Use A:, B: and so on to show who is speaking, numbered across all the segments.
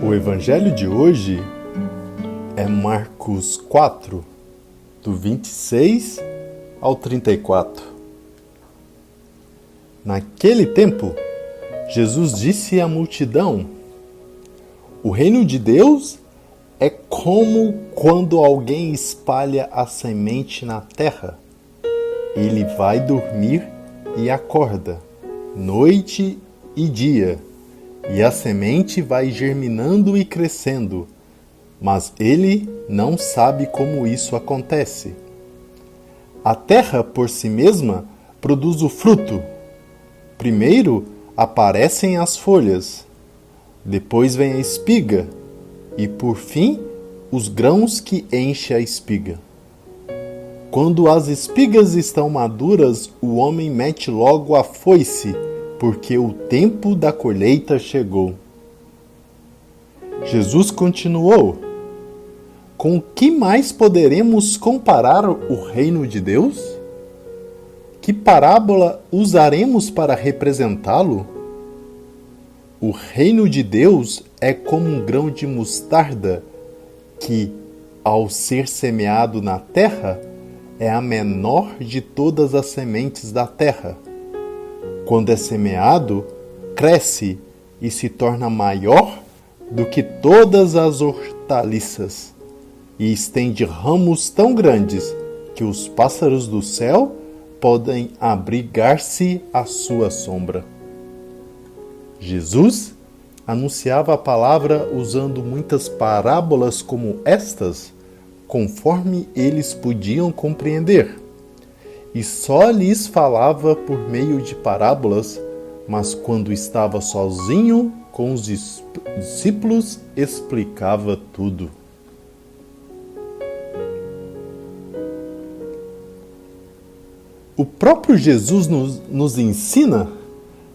A: O evangelho de hoje é Marcos 4, do 26 ao 34. Naquele tempo, Jesus disse à multidão: "O reino de Deus é como quando alguém espalha a semente na terra. Ele vai dormir e acorda, noite e dia, e a semente vai germinando e crescendo, mas ele não sabe como isso acontece. A terra por si mesma produz o fruto. Primeiro aparecem as folhas, depois vem a espiga, e por fim os grãos que enchem a espiga. Quando as espigas estão maduras, o homem mete logo a foice, porque o tempo da colheita chegou." Jesus continuou: "Com que mais poderemos comparar o reino de Deus? Que parábola usaremos para representá-lo? O reino de Deus é como um grão de mostarda que, ao ser semeado na terra, é a menor de todas as sementes da terra. Quando é semeado, cresce e se torna maior do que todas as hortaliças, e estende ramos tão grandes que os pássaros do céu podem abrigar-se à sua sombra." Jesus anunciava a palavra usando muitas parábolas como estas, conforme eles podiam compreender, e só lhes falava por meio de parábolas, mas quando estava sozinho com os discípulos, explicava tudo. O próprio Jesus nos ensina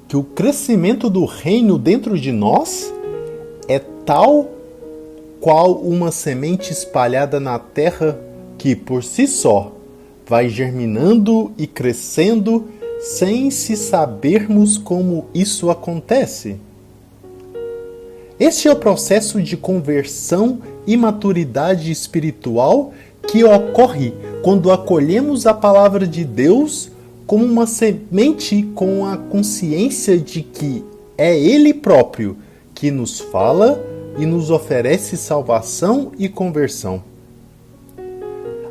A: que o crescimento do reino dentro de nós é tal qual uma semente espalhada na terra que, por si só, vai germinando e crescendo sem se sabermos como isso acontece. Este é o processo de conversão e maturidade espiritual que ocorre quando acolhemos a palavra de Deus como uma semente com a consciência de que é Ele próprio que nos fala e nos oferece salvação e conversão.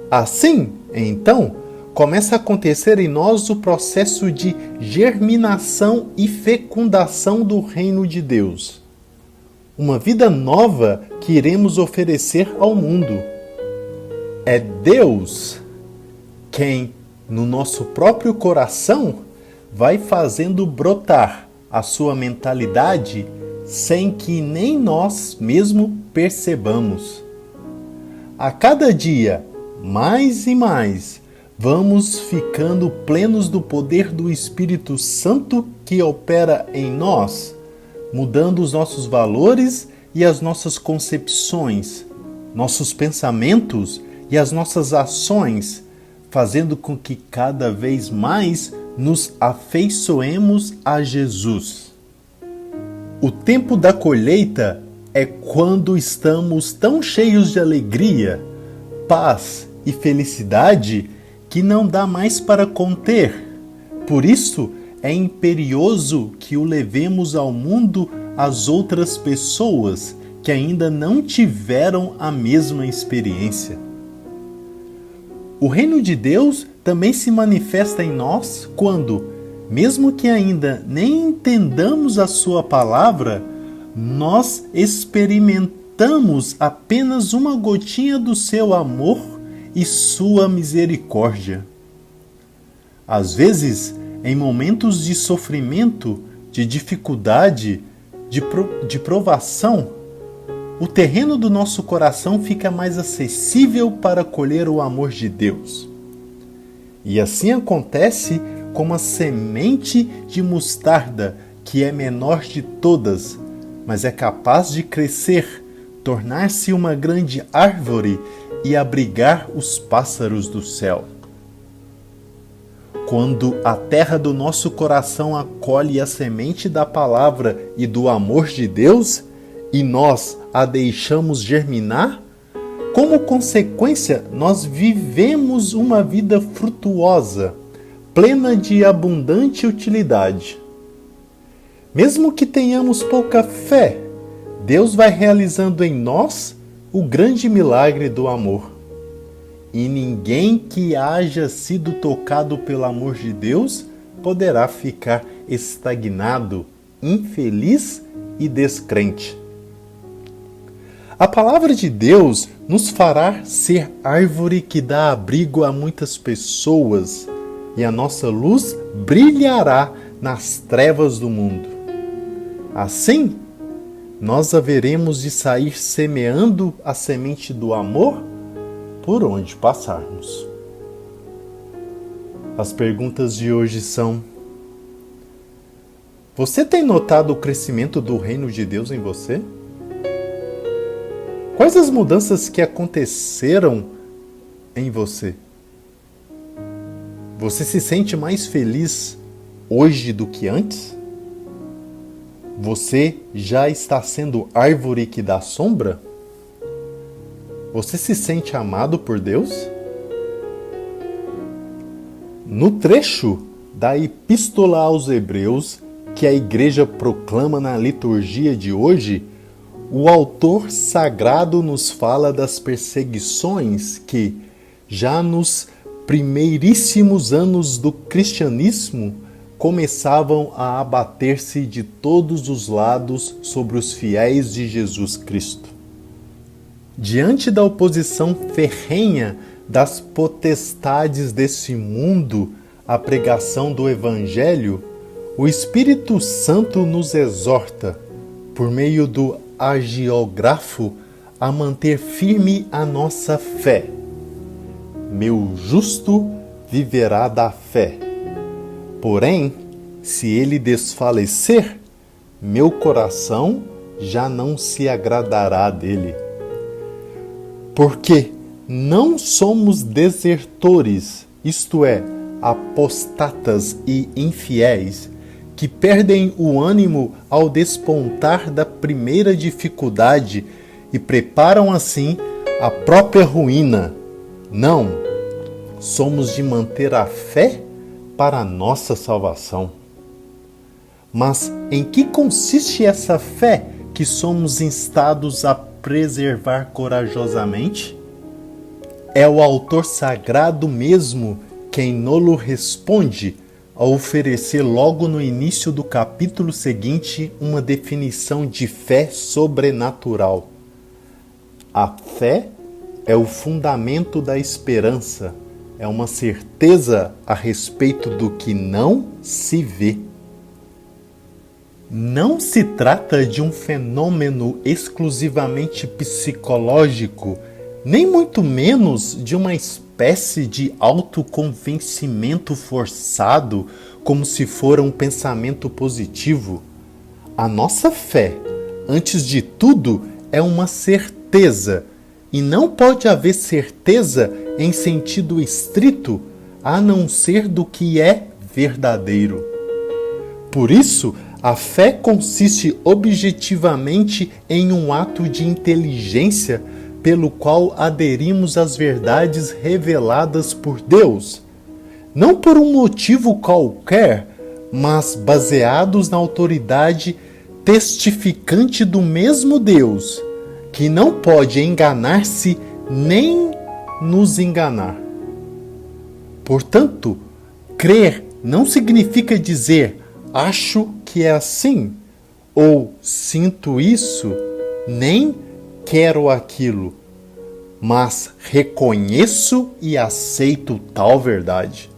A: Assim, então, começa a acontecer em nós o processo de germinação e fecundação do reino de Deus. Uma vida nova que iremos oferecer ao mundo. É Deus quem, no nosso próprio coração, vai fazendo brotar a sua mentalidade sem que nem nós mesmos percebamos. A cada dia, mais e mais, vamos ficando plenos do poder do Espírito Santo que opera em nós, mudando os nossos valores e as nossas concepções, nossos pensamentos e as nossas ações, fazendo com que cada vez mais nos afeiçoemos a Jesus. O tempo da colheita é quando estamos tão cheios de alegria, paz e felicidade que não dá mais para conter. Por isso, é imperioso que o levemos ao mundo às outras pessoas que ainda não tiveram a mesma experiência. O reino de Deus também se manifesta em nós quando, mesmo que ainda nem entendamos a sua palavra, nós experimentamos apenas uma gotinha do seu amor e sua misericórdia. Às vezes, em momentos de sofrimento, de dificuldade, de provação, o terreno do nosso coração fica mais acessível para colher o amor de Deus. E assim acontece com a semente de mostarda, que é menor de todas, mas é capaz de crescer, tornar-se uma grande árvore e abrigar os pássaros do céu. Quando a terra do nosso coração acolhe a semente da palavra e do amor de Deus, e nós a deixamos germinar, como consequência, nós vivemos uma vida frutuosa, plena de abundante utilidade. Mesmo que tenhamos pouca fé, Deus vai realizando em nós o grande milagre do amor. E ninguém que haja sido tocado pelo amor de Deus poderá ficar estagnado, infeliz e descrente. A palavra de Deus nos fará ser árvore que dá abrigo a muitas pessoas, e a nossa luz brilhará nas trevas do mundo. Assim, nós haveremos de sair semeando a semente do amor por onde passarmos. As perguntas de hoje são: você tem notado o crescimento do reino de Deus em você? Quais as mudanças que aconteceram em você? Você se sente mais feliz hoje do que antes? Você já está sendo árvore que dá sombra? Você se sente amado por Deus? No trecho da Epístola aos Hebreus que a Igreja proclama na liturgia de hoje, o autor sagrado nos fala das perseguições que, já nos primeiríssimos anos do cristianismo, começavam a abater-se de todos os lados sobre os fiéis de Jesus Cristo. Diante da oposição ferrenha das potestades desse mundo à pregação do Evangelho, o Espírito Santo nos exorta, por meio do agiógrafo, a manter firme a nossa fé. Meu justo viverá da fé. Porém, se ele desfalecer, meu coração já não se agradará dele. Porque não somos desertores, isto é, apostatas e infiéis, que perdem o ânimo ao despontar da primeira dificuldade e preparam assim a própria ruína. Não, somos de manter a fé para a nossa salvação. Mas em que consiste essa fé que somos instados a preservar corajosamente? É o autor sagrado mesmo quem nolo responde, a oferecer logo no início do capítulo seguinte uma definição de fé sobrenatural. A fé é o fundamento da esperança, é uma certeza a respeito do que não se vê. Não se trata de um fenômeno exclusivamente psicológico, nem muito menos de uma espécie de autoconvencimento forçado, como se fora um pensamento positivo. A nossa fé, antes de tudo, é uma certeza, e não pode haver certeza em sentido estrito, a não ser do que é verdadeiro. Por isso, a fé consiste objetivamente em um ato de inteligência pelo qual aderimos às verdades reveladas por Deus, não por um motivo qualquer, mas baseados na autoridade testificante do mesmo Deus, que não pode enganar-se nem nos enganar. Portanto, crer não significa dizer acho que é assim, ou sinto isso, nem quero aquilo, mas reconheço e aceito tal verdade.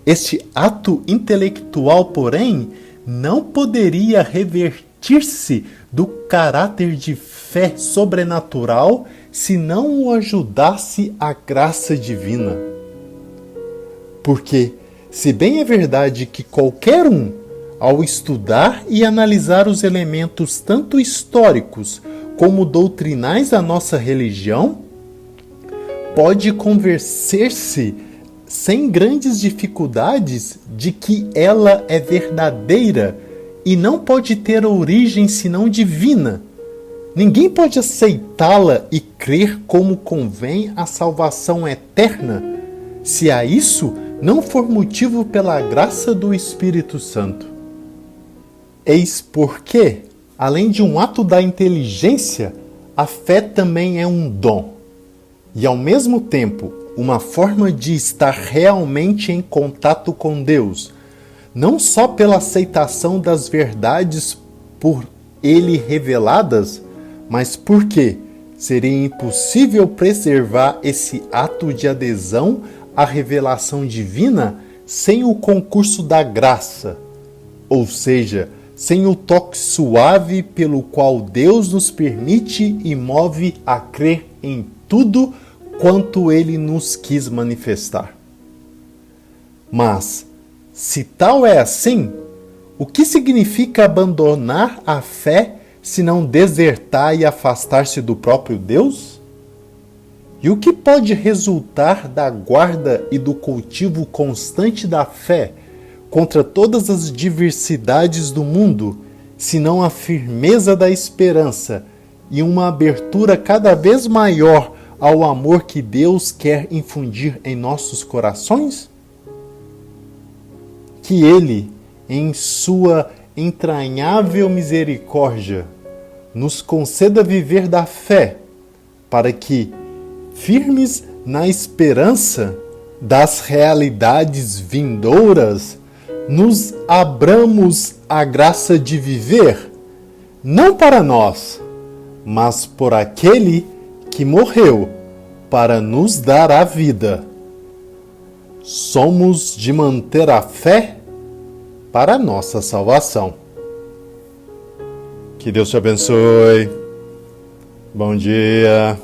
A: Este ato intelectual, porém, não poderia revertir-se do caráter de fé sobrenatural se não o ajudasse a graça divina. Porque, se bem é verdade que qualquer um, ao estudar e analisar os elementos tanto históricos como doutrinais da nossa religião, pode convencer-se sem grandes dificuldades de que ela é verdadeira e não pode ter origem senão divina, ninguém pode aceitá-la e crer como convém a salvação eterna, se a isso não for motivo pela graça do Espírito Santo. Eis porque, além de um ato da inteligência, a fé também é um dom, e ao mesmo tempo uma forma de estar realmente em contato com Deus, não só pela aceitação das verdades por Ele reveladas, mas porque seria impossível preservar esse ato de adesão à revelação divina sem o concurso da graça, ou seja, sem o toque suave pelo qual Deus nos permite e move a crer em tudo quanto Ele nos quis manifestar. Mas, se tal é assim, o que significa abandonar a fé se não desertar e afastar-se do próprio Deus? E o que pode resultar da guarda e do cultivo constante da fé contra todas as diversidades do mundo, senão a firmeza da esperança e uma abertura cada vez maior ao amor que Deus quer infundir em nossos corações? Que Ele, em sua entranhável misericórdia, nos conceda viver da fé, para que, firmes na esperança das realidades vindouras, nos abramos a graça de viver, não para nós, mas por aquele que morreu para nos dar a vida. Somos de manter a fé para a nossa salvação. Que Deus te abençoe. Bom dia.